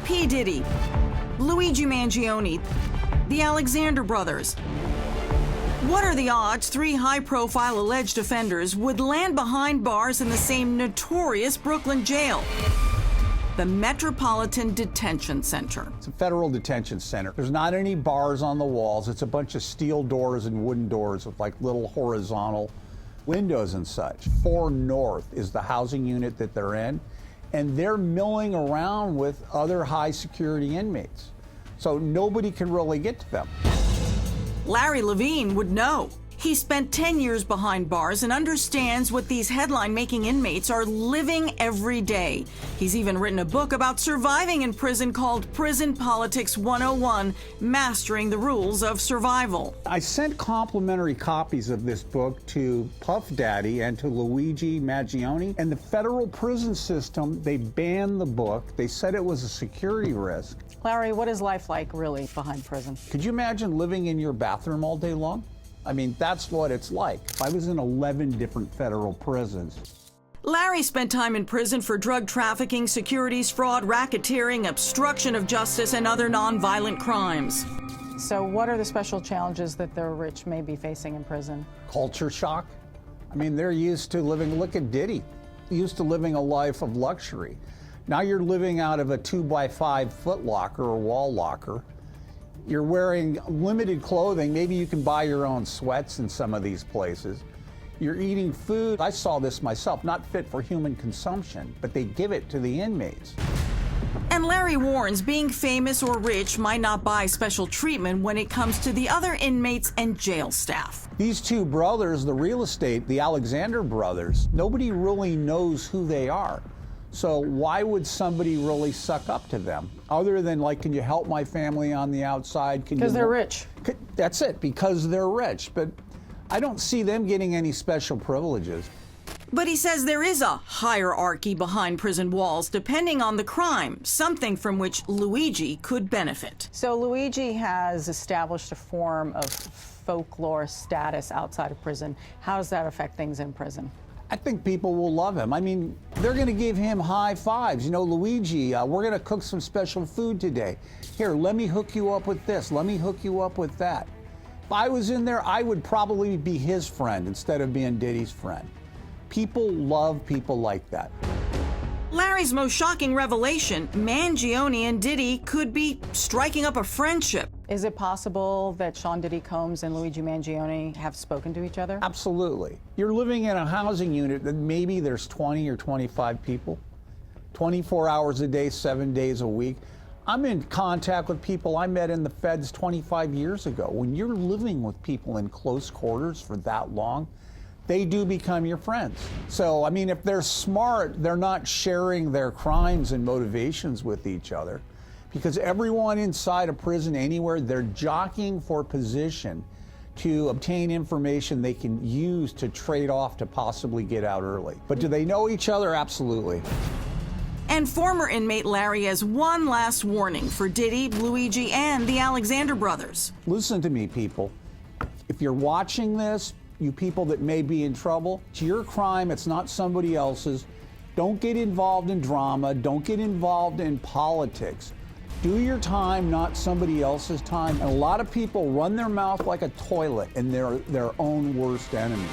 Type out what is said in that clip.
P. Diddy, Luigi Mangione, the Alexander brothers. What are the odds 3 high-profile alleged offenders would land behind bars in the same notorious Brooklyn jail? The Metropolitan Detention Center. It's a federal detention center. There's not any bars on the walls. It's a bunch of steel doors and wooden doors with like little horizontal windows and such. 4 North is the housing unit that they're in, and they're milling around with other high-security inmates. So nobody can really get to them. Larry Levine would know. He spent 10 years behind bars and understands what these headline-making inmates are living every day. He's even written a book about surviving in prison called Prison Politics 101, Mastering the Rules of Survival. I sent complimentary copies of this book to Puff Daddy and to Luigi Mangione, and the federal prison system, they banned the book. They said it was a security risk. Larry, what is life like really behind prison? Could you imagine living in your bathroom all day long? I mean, that's what it's like. I was in 11 different federal prisons. Larry spent time in prison for drug trafficking, securities fraud, racketeering, obstruction of justice, and other nonviolent crimes. So what are the special challenges that the rich may be facing in prison? Culture shock. I mean, they're used to living, look at Diddy, used to living a life of luxury. Now you're living out of a 2x5 foot locker or wall locker. You're wearing limited clothing. Maybe you can buy your own sweats in some of these places. You're eating food. I saw this myself, not fit for human consumption, but they give it to the inmates. And Larry warns being famous or rich might not buy special treatment when it comes to the other inmates and jail staff. These 2 brothers, the real estate, the Alexander brothers, nobody really knows who they are. So why would somebody really suck up to them? Other than like, can you help my family on the outside? Because they're rich. That's it, because they're rich. But I don't see them getting any special privileges. But he says there is a hierarchy behind prison walls depending on the crime, something from which Luigi could benefit. So Luigi has established a form of folklore status outside of prison. How does that affect things in prison? I think people will love him. I mean, they're going to give him high fives. You know, Luigi, we're going to cook some special food today. Here, let me hook you up with this. Let me hook you up with that. If I was in there, I would probably be his friend instead of being Diddy's friend. People love people like that. Larry's most shocking revelation, Mangione and Diddy could be striking up a friendship. Is it possible that Sean Diddy Combs and Luigi Mangione have spoken to each other? Absolutely. You're living in a housing unit that maybe there's 20 or 25 people, 24 hours a day, 7 days a week. I'm in contact with people I met in the feds 25 years ago. When you're living with people in close quarters for that long, they do become your friends. So, I mean, if they're smart, they're not sharing their crimes and motivations with each other. Because everyone inside a prison anywhere, they're jockeying for position to obtain information they can use to trade off to possibly get out early. But do they know each other? Absolutely. And former inmate Larry has one last warning for Diddy, Luigi, and the Alexander brothers. Listen to me, people. If you're watching this, you people that may be in trouble, it's your crime, it's not somebody else's. Don't get involved in drama, don't get involved in politics. Do your time, not somebody else's time. And a lot of people run their mouth like a toilet, and they're their own worst enemy.